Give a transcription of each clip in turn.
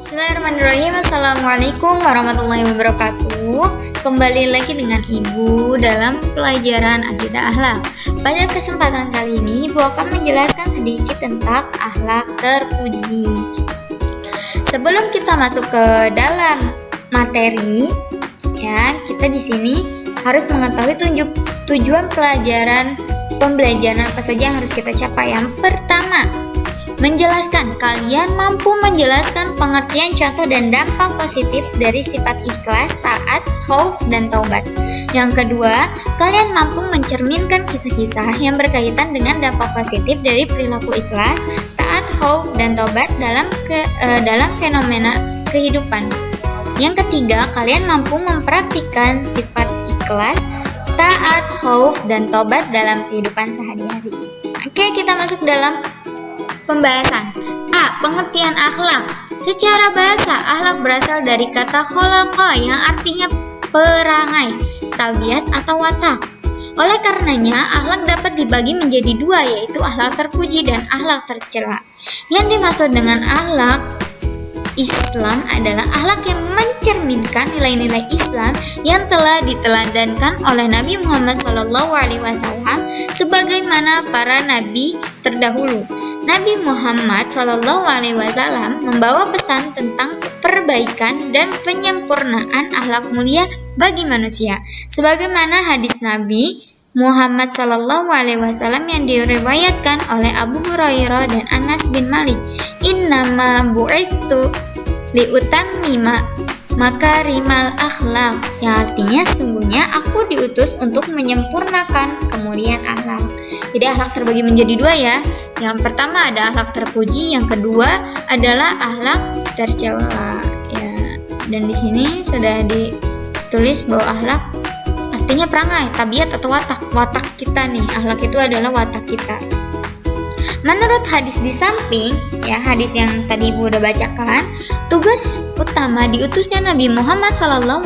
Bismillahirrahmanirrahim. Assalamualaikum warahmatullahi wabarakatuh. Kembali lagi dengan Ibu dalam pelajaran akidah akhlak. Pada kesempatan kali ini Ibu akan menjelaskan sedikit tentang akhlak terpuji. Sebelum kita masuk ke dalam materi, ya, kita di sini harus mengetahui tujuan pembelajaran apa saja yang harus kita capai. Yang pertama, menjelaskan. Kalian mampu menjelaskan pengertian, contoh, dan dampak positif dari sifat ikhlas, taat, khauf, dan taubat. Yang kedua, kalian mampu mencerminkan kisah-kisah yang berkaitan dengan dampak positif dari perilaku ikhlas, taat, khauf, dan taubat dalam fenomena kehidupan. Yang ketiga, kalian mampu mempraktikkan sifat ikhlas, taat, khauf, dan taubat dalam kehidupan sehari-hari. Oke, kita masuk dalam pembahasan. A. Pengertian akhlak. Secara bahasa, akhlak berasal dari kata khalaqa yang artinya perangai, tabiat atau watak. Oleh karenanya, akhlak dapat dibagi menjadi dua, yaitu akhlak terpuji dan akhlak tercela. Yang dimaksud dengan akhlak Islam adalah akhlak yang mencerminkan nilai-nilai Islam yang telah diteladankan oleh Nabi Muhammad SAW sebagaimana para nabi terdahulu. Nabi Muhammad SAW membawa pesan tentang perbaikan dan penyempurnaan akhlak mulia bagi manusia, sebagaimana hadis Nabi Muhammad SAW yang diriwayatkan oleh Abu Hurairah dan Anas bin Malik. Innama bu'itsu liutammima makarimal akhlak, yang artinya sesungguhnya aku diutus untuk menyempurnakan kemuliaan akhlak. Jadi akhlak terbagi menjadi dua, ya. Yang pertama ada akhlak terpuji, yang kedua adalah akhlak tercela, ya. Dan di sini sudah ditulis bahwa akhlak artinya perangai, tabiat atau watak kita nih. Akhlak itu adalah watak kita. Menurut hadis di samping, ya, hadis yang tadi Ibu udah bacakan, tugas utama diutusnya Nabi Muhammad SAW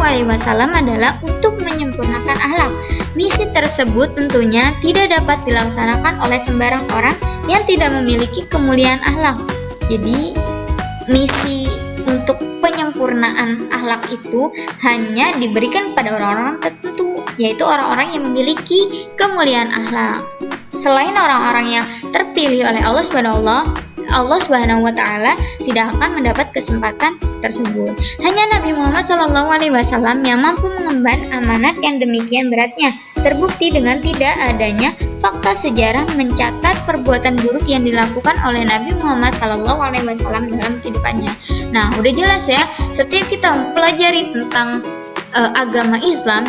adalah untuk menyempurnakan akhlak. Misi tersebut tentunya tidak dapat dilaksanakan oleh sembarang orang yang tidak memiliki kemuliaan akhlak. Jadi, misi untuk penyempurnaan akhlak itu hanya diberikan kepada orang-orang tertentu, yaitu orang-orang yang memiliki kemuliaan akhlak. Selain orang-orang yang terpilih oleh Allah Subhanahu wa Ta'ala tidak akan mendapat kesempatan tersebut. Hanya Nabi Muhammad SAW yang mampu mengemban amanat yang demikian beratnya. Terbukti dengan tidak adanya fakta sejarah mencatat perbuatan buruk yang dilakukan oleh Nabi Muhammad SAW dalam kehidupannya. Nah, udah jelas ya, setiap kita mempelajari tentang agama Islam,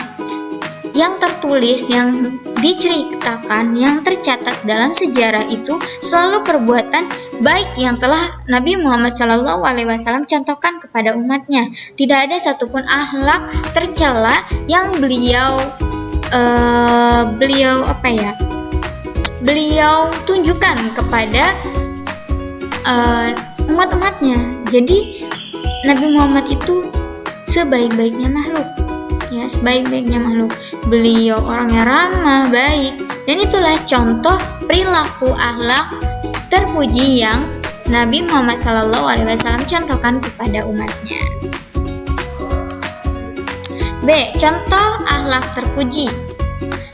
yang tertulis, yang diceritakan, yang tercatat dalam sejarah itu selalu perbuatan baik yang telah Nabi Muhammad SAW contohkan kepada umatnya. Tidak ada satupun akhlak tercela yang beliau tunjukkan kepada umat-umatnya. Jadi Nabi Muhammad itu sebaik-baiknya makhluk. Ya, sebaik-baiknya makhluk. Beliau orangnya ramah, baik, dan itulah contoh perilaku akhlak terpuji yang Nabi Muhammad SAW contohkan kepada umatnya. B. Contoh akhlak terpuji.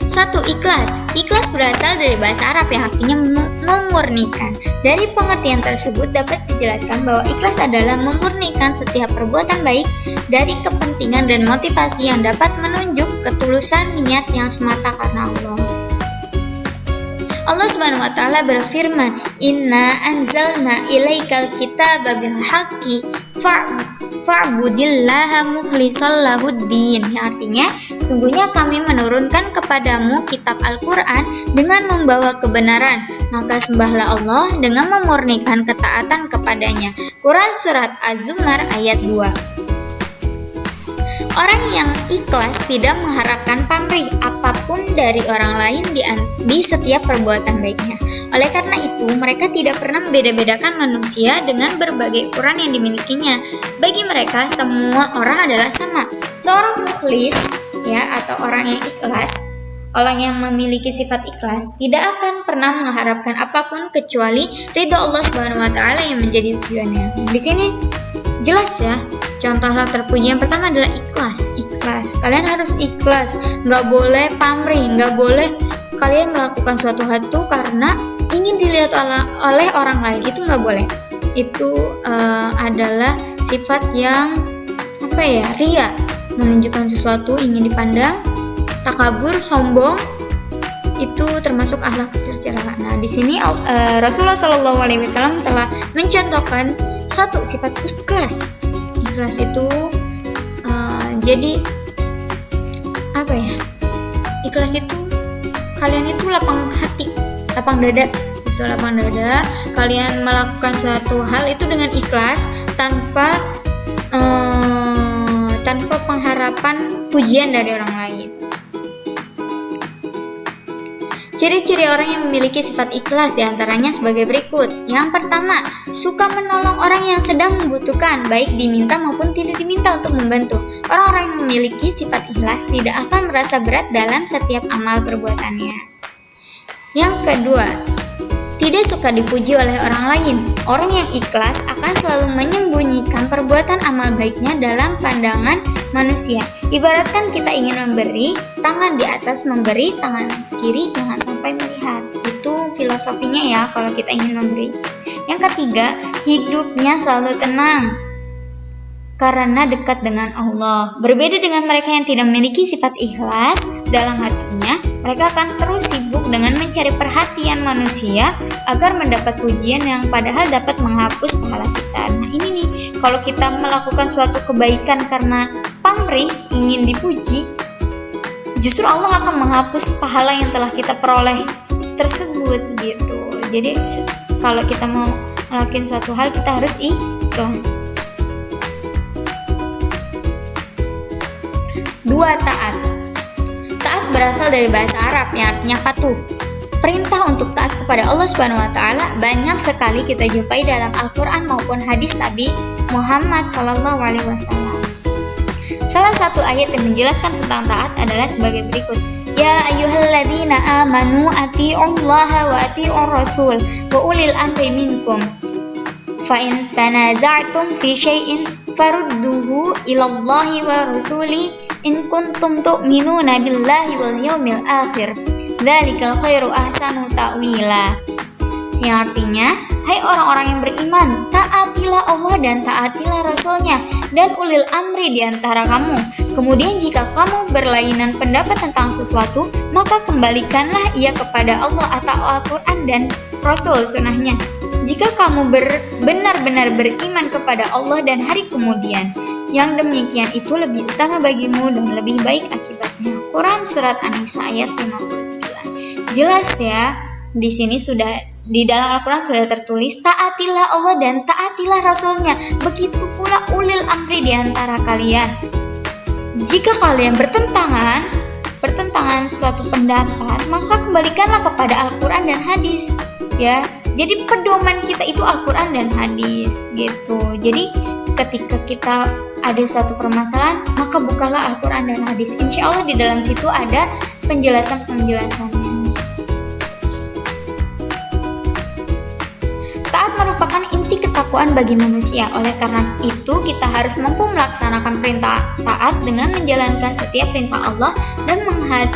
1. Ikhlas. Ikhlas berasal dari bahasa Arab yang artinya memurnikan. Dari pengertian tersebut dapat dijelaskan bahwa ikhlas adalah memurnikan setiap perbuatan baik dari kepentingan dan motivasi yang dapat menunjuk ketulusan niat yang semata karena Allah. Allah Subhanahu wa Ta'ala berfirman, "Inna anzalna ilaikal kitaba bil haqqi fa'budillaha mukhlishal lahuddin." Artinya, sungguhnya kami menurunkan kepadamu kitab Al-Quran dengan membawa kebenaran, maka sembahlah Allah dengan memurnikan ketaatan kepadanya. Quran Surat Az-Zumar ayat 2. Orang yang ikhlas tidak mengharapkan pamrih apapun dari orang lain di setiap perbuatan baiknya. Oleh karena itu, mereka tidak pernah membeda-bedakan manusia dengan berbagai ukuran yang dimilikinya. Bagi mereka, semua orang adalah sama. Seorang mukhlis, ya, atau orang yang ikhlas, orang yang memiliki sifat ikhlas, tidak akan pernah mengharapkan apapun kecuali ridho Allah Subhanahu wa Ta'ala yang menjadi tujuannya. Di sini Jelas ya, contoh akhlak terpuji yang pertama adalah ikhlas. Kalian harus ikhlas, nggak boleh pamrih, nggak boleh kalian melakukan suatu hal itu karena ingin dilihat oleh orang lain, itu nggak boleh. Itu adalah sifat yang ria, menunjukkan sesuatu ingin dipandang, takabur, sombong, itu termasuk akhlak tercela. Nah, di sini Rasulullah SAW telah mencontohkan satu sifat ikhlas. Ikhlas itu jadi ikhlas itu kalian itu lapang hati, lapang dada. Itu lapang dada. Kalian melakukan suatu hal itu dengan ikhlas tanpa pengharapan pujian dari orang lain. Ciri-ciri orang yang memiliki sifat ikhlas diantaranya sebagai berikut. Yang pertama, suka menolong orang yang sedang membutuhkan, baik diminta maupun tidak diminta untuk membantu. Orang-orang yang memiliki sifat ikhlas tidak akan merasa berat dalam setiap amal perbuatannya. Yang kedua, tidak suka dipuji oleh orang lain. Orang yang ikhlas akan selalu menyembunyikan perbuatan amal baiknya dalam pandangan manusia. Ibaratkan kita ingin memberi, tangan di atas memberi, tangan kiri jangan sampai melihat. Itu filosofinya ya kalau kita ingin memberi. Yang ketiga, hidupnya selalu tenang karena dekat dengan Allah. Berbeda dengan mereka yang tidak memiliki sifat ikhlas dalam hatinya, mereka akan terus sibuk dengan mencari perhatian manusia agar mendapat pujian yang padahal dapat menghapus pahala kita. Nah ini nih, kalau kita melakukan suatu kebaikan karena pamrih, ingin dipuji, justru Allah akan menghapus pahala yang telah kita peroleh tersebut gitu. Jadi kalau kita mau melakukan suatu hal, kita harus ikhlas. 2. Taat. Taat berasal dari bahasa Arab yang artinya patuh. Perintah untuk taat kepada Allah Subhanahu wa taala banyak sekali kita jumpai dalam Al-Qur'an maupun hadis Nabi Muhammad SAW. Salah satu ayat yang menjelaskan tentang taat adalah sebagai berikut. Ya ayyuhalladzina amanu atii'ullaha wa atii'ur rasul wa ulil amri minkum. Fa in tanaza'tum fi syai'in farudduhu ilallahi wa rasuli in kuntum tu'minuna billahi wal yawmil akhir. Dzalikal khairu ahsanu ta'wila. Yang artinya, hai orang-orang yang beriman, taatilah Allah dan taatilah Rasulnya dan ulil amri di antara kamu. Kemudian jika kamu berlainan pendapat tentang sesuatu, maka kembalikanlah ia kepada Allah atau Al-Quran dan Rasul sunnahnya. Jika kamu benar-benar beriman kepada Allah dan hari kemudian, yang demikian itu lebih utama bagimu dan lebih baik akibatnya. Quran Surat An-Nisa ayat 59. Jelas ya, di sini sudah di dalam Al-Quran sudah tertulis taatilah Allah dan taatilah Rasulnya. Begitu pula ulil amri di antara kalian. Jika kalian bertentangan suatu pendapat, maka kembalikanlah kepada Al-Quran dan hadis. Ya, jadi pedoman kita itu Al-Quran dan hadis gitu. Jadi ketika kita ada suatu permasalahan, maka bukalah Al-Quran dan hadis. Insya Allah di dalam situ ada penjelasan-penjelasannya. Taat merupakan inti ketakwaan bagi manusia. Oleh karena itu, kita harus mampu melaksanakan perintah taat dengan menjalankan setiap perintah Allah dan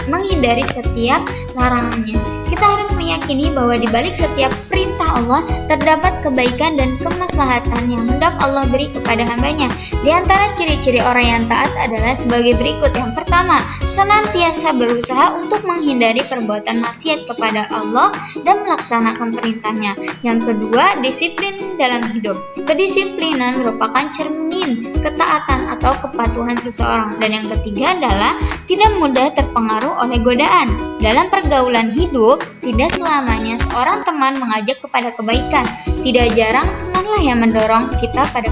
menghindari setiap larangannya. Kita harus meyakini bahwa di balik setiap perintah Allah terdapat kebaikan dan kemaslahatan yang hendak Allah beri kepada hambanya. Di antara ciri-ciri orang yang taat adalah sebagai berikut. Yang pertama, senantiasa berusaha untuk menghindari perbuatan maksiat kepada Allah dan melaksanakan perintahnya. Yang kedua, disiplin dalam hidup. Kedisiplinan merupakan cermin ketaatan atau kepatuhan seseorang. Dan yang ketiga adalah tidak mudah terpengaruh oleh godaan. Dalam pergaulan hidup, tidak selamanya seorang teman mengajak kepada kebaikan. Tidak jarang temanlah yang mendorong kita pada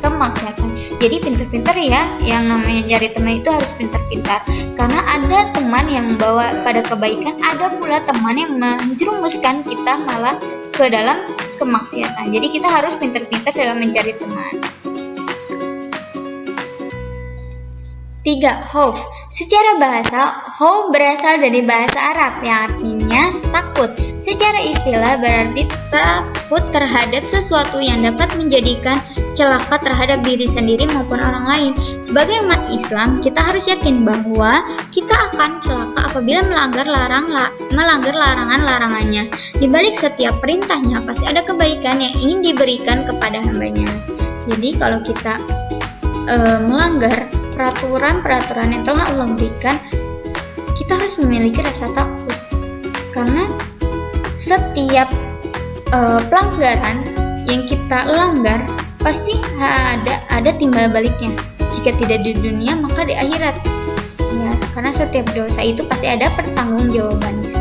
kemaksiatan. Jadi pintar-pintar ya, yang namanya cari teman itu harus pintar-pintar. Karena ada teman yang membawa pada kebaikan, ada pula teman yang menjerumuskan kita malah ke dalam kemaksiatan. Jadi kita harus pintar-pintar dalam mencari teman. 3. Khauf. Secara bahasa, khauf berasal dari bahasa Arab yang artinya takut. Secara istilah berarti takut terhadap sesuatu yang dapat menjadikan celaka terhadap diri sendiri maupun orang lain. Sebagai umat Islam, kita harus yakin bahwa kita akan celaka apabila melanggar larangan-larangannya. Di balik setiap perintahnya pasti ada kebaikan yang ingin diberikan kepada hambanya. Jadi kalau kita melanggar peraturan-peraturan yang telah Allah berikan, kita harus memiliki rasa takut, karena setiap pelanggaran yang kita langgar pasti ada timbal baliknya. Jika tidak di dunia maka di akhirat, ya, karena setiap dosa itu pasti ada pertanggungjawabannya.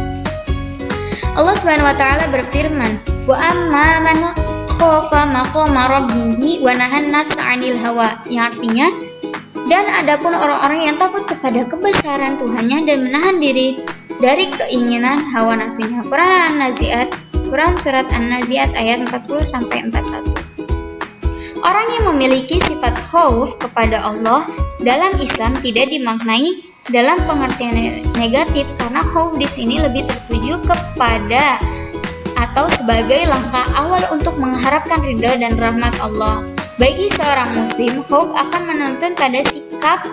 Allah Subhanahu wa taala berfirman, wa amma man khafa maqama rabbih wa nahan nafsa 'anil hawa, yang artinya, dan adapun orang-orang yang takut kepada kebesaran Tuhannya dan menahan diri dari keinginan hawa nafsunya. Quran surat An-Nazi'at ayat 40-41. Orang yang memiliki sifat khauf kepada Allah dalam Islam tidak dimaknai dalam pengertian negatif, karena khauf di sini lebih tertuju kepada atau sebagai langkah awal untuk mengharapkan ridha dan rahmat Allah. Bagi seorang muslim, khauf akan menuntun pada sikap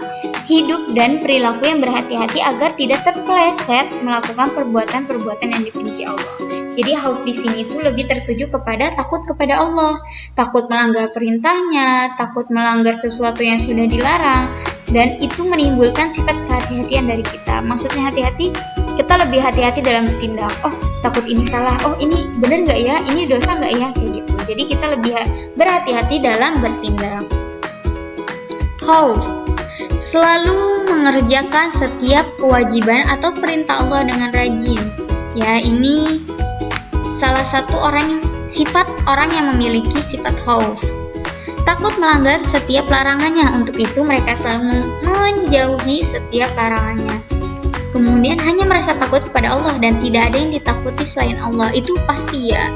hidup dan perilaku yang berhati-hati agar tidak terpeleset melakukan perbuatan-perbuatan yang dibenci Allah. Jadi khauf di sini itu lebih tertuju kepada takut kepada Allah, takut melanggar perintahnya, takut melanggar sesuatu yang sudah dilarang, dan itu menimbulkan sifat kehati-hatian dari kita. Maksudnya hati-hati, kita lebih hati-hati dalam bertindak. Oh, takut ini salah, oh ini benar nggak ya, ini dosa nggak ya, kayak gitu. Jadi kita lebih berhati-hati dalam bertindak. Khauf selalu mengerjakan setiap kewajiban atau perintah Allah dengan rajin. Ya, ini salah satu sifat orang yang memiliki sifat khauf. Takut melanggar setiap larangannya, untuk itu mereka selalu menjauhi setiap larangannya. Kemudian hanya merasa takut kepada Allah dan tidak ada yang ditakuti selain Allah. Itu pasti ya.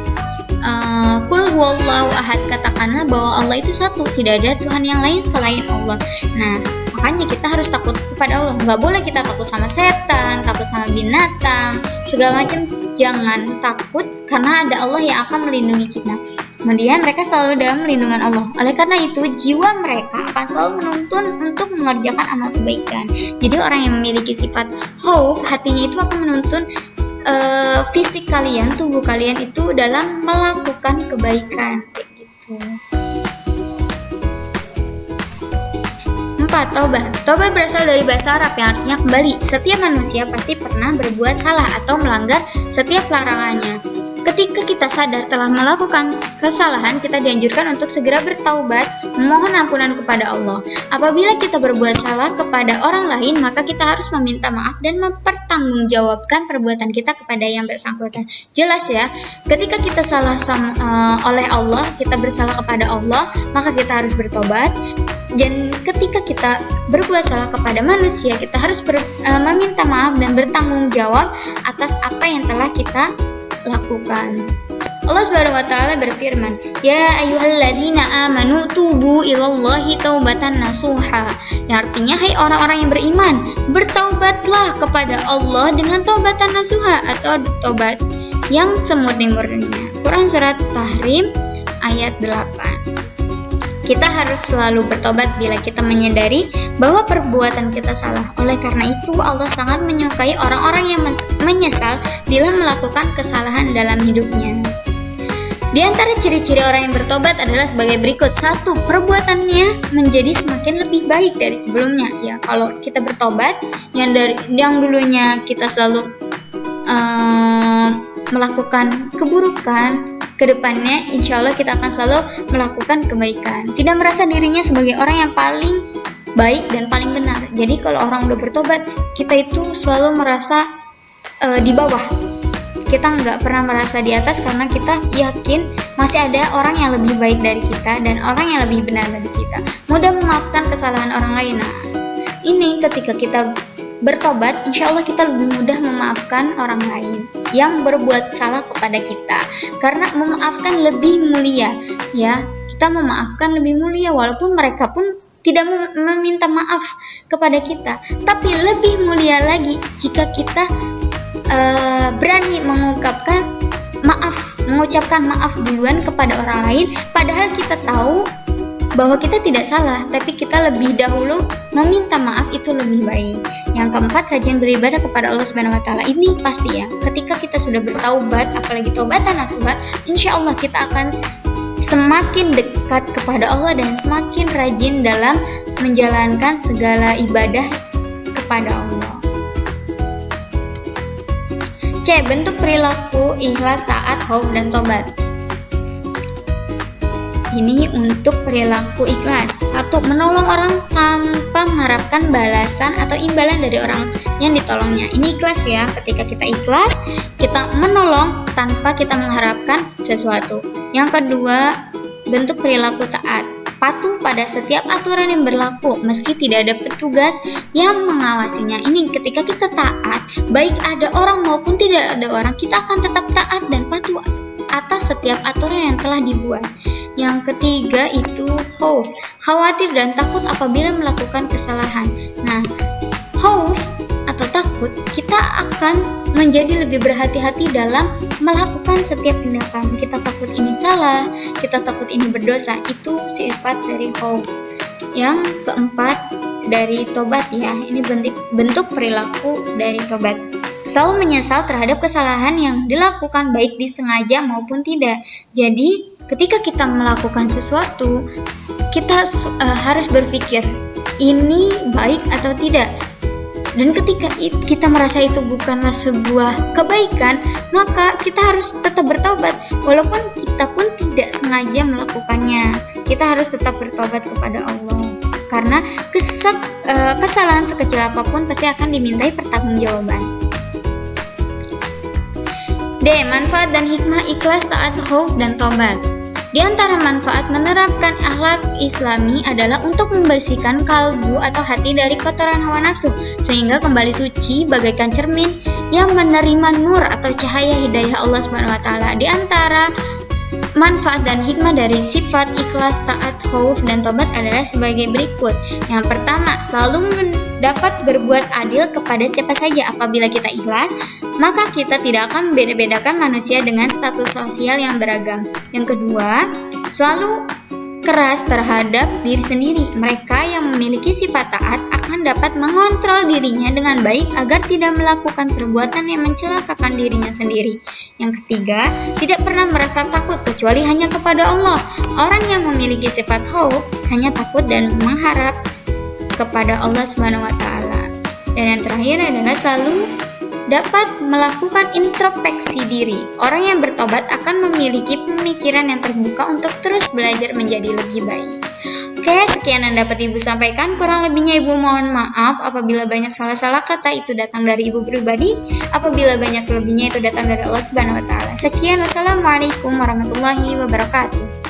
Qul huwallahu ahad, katakanlah bahwa Allah itu satu, tidak ada Tuhan yang lain selain Allah. Nah, makanya kita harus takut kepada Allah. Nggak boleh kita takut sama setan, takut sama binatang, segala macam. Jangan takut, karena ada Allah yang akan melindungi kita. Kemudian mereka selalu dalam melindungan Allah. Oleh karena itu, jiwa mereka akan selalu menuntun untuk mengerjakan amal kebaikan. Jadi orang yang memiliki sifat khauf, hatinya itu akan menuntun fisik kalian, tubuh kalian itu dalam melakukan kebaikan, kayak gitu. 4. Taubat. Taubat berasal dari bahasa Arab yang artinya kembali. Setiap manusia pasti pernah berbuat salah atau melanggar setiap larangannya. Ketika kita sadar telah melakukan kesalahan, kita dianjurkan untuk segera bertaubat, memohon ampunan kepada Allah. Apabila kita berbuat salah kepada orang lain, maka kita harus meminta maaf dan mempertanggungjawabkan perbuatan kita kepada yang bersangkutan. Jelas ya, ketika kita salah oleh Allah, kita bersalah kepada Allah, maka kita harus bertobat. Dan ketika kita berbuat salah kepada manusia, kita harus meminta maaf dan bertanggung jawab atas apa yang telah kita lakukan. Allah Subhanahu wa taala berfirman, "Ya ayyuhalladzina amanu tubu ilallahi taubatan nasuha." Yang artinya, hai orang-orang yang beriman, bertaubatlah kepada Allah dengan taubatan nasuha atau taubat yang semurni-murninya. Quran surat Tahrim ayat 8. Kita harus selalu bertobat bila kita menyadari bahwa perbuatan kita salah. Oleh karena itu, Allah sangat menyukai orang-orang yang menyesal bila melakukan kesalahan dalam hidupnya. Di antara ciri-ciri orang yang bertobat adalah sebagai berikut. 1. Perbuatannya menjadi semakin lebih baik dari sebelumnya. Ya, kalau kita bertobat, yang dulunya kita selalu melakukan keburukan, kedepannya insya Allah kita akan selalu melakukan kebaikan. Tidak merasa dirinya sebagai orang yang paling baik dan paling benar. Jadi kalau orang udah bertobat, kita itu selalu merasa di bawah. Kita nggak pernah merasa di atas, karena kita yakin masih ada orang yang lebih baik dari kita dan orang yang lebih benar dari kita. Mudah memaafkan kesalahan orang lain. Nah, ini ketika kita bertobat, insya Allah kita lebih mudah memaafkan orang lain yang berbuat salah kepada kita, karena memaafkan lebih mulia. Ya, kita memaafkan lebih mulia, walaupun mereka pun tidak meminta maaf kepada kita. Tapi lebih mulia lagi jika kita berani mengucapkan maaf duluan kepada orang lain, padahal kita tahu bahwa kita tidak salah, tapi kita lebih dahulu meminta maaf, itu lebih baik. Yang keempat, rajin beribadah kepada Allah Subhanahu wa taala. Ini pasti ya, ketika kita sudah bertaubat, apalagi taubatan nasuha, insya Allah kita akan semakin dekat kepada Allah dan semakin rajin dalam menjalankan segala ibadah kepada Allah. C. Bentuk perilaku ikhlas, taat, khauf, dan tobat. Ini untuk perilaku ikhlas. 1. Menolong orang tanpa mengharapkan balasan atau imbalan dari orang yang ditolongnya. Ini ikhlas ya, ketika kita ikhlas, kita menolong tanpa kita mengharapkan sesuatu. Yang kedua, bentuk perilaku taat. Patuh pada setiap aturan yang berlaku, meski tidak ada petugas yang mengawasinya. Ini ketika kita taat, baik ada orang maupun tidak ada orang, kita akan tetap taat dan patuh atas setiap aturan yang telah dibuat. Yang ketiga itu khauf, khawatir dan takut apabila melakukan kesalahan. Nah, khauf atau takut, kita akan menjadi lebih berhati-hati dalam melakukan setiap tindakan. Kita takut ini salah, kita takut ini berdosa. Itu sifat dari khauf. Yang keempat dari tobat ya, ini bentuk perilaku dari tobat. Selalu menyesal terhadap kesalahan yang dilakukan, baik disengaja maupun tidak. Jadi ketika kita melakukan sesuatu, kita harus berpikir ini baik atau tidak. Dan ketika kita merasa itu bukanlah sebuah kebaikan, maka kita harus tetap bertobat. Walaupun kita pun tidak sengaja melakukannya, kita harus tetap bertobat kepada Allah. Karena kesalahan sekecil apapun pasti akan dimintai pertanggungjawaban. D. Manfaat dan hikmah ikhlas, taat, khauf, dan tobat. Di antara manfaat menerapkan akhlak Islami adalah untuk membersihkan kalbu atau hati dari kotoran hawa nafsu, sehingga kembali suci bagaikan cermin yang menerima nur atau cahaya hidayah Allah Subhanahu wa taala. Di antara manfaat dan hikmah dari sifat ikhlas, taat, khauf, dan tobat adalah sebagai berikut. Yang pertama, selalu dapat berbuat adil kepada siapa saja. Apabila kita ikhlas, maka kita tidak akan membeda-bedakan manusia dengan status sosial yang beragam. Yang kedua, selalu keras terhadap diri sendiri. Mereka yang memiliki sifat taat akan dapat mengontrol dirinya dengan baik agar tidak melakukan perbuatan yang mencelakakan dirinya sendiri. Yang ketiga, tidak pernah merasa takut kecuali hanya kepada Allah. Orang yang memiliki sifat khauf hanya takut dan mengharap kepada Allah Subhanahu wa taala. Dan yang terakhir adalah selalu dapat melakukan introspeksi diri. Orang yang bertobat akan memiliki pemikiran yang terbuka untuk terus belajar menjadi lebih baik. Oke, sekian yang dapat Ibu sampaikan. Kurang lebihnya Ibu mohon maaf apabila banyak salah-salah kata itu datang dari Ibu pribadi. Apabila banyak lebihnya itu datang dari Allah Subhanahu wa taala. Sekian, wassalamualaikum warahmatullahi wabarakatuh.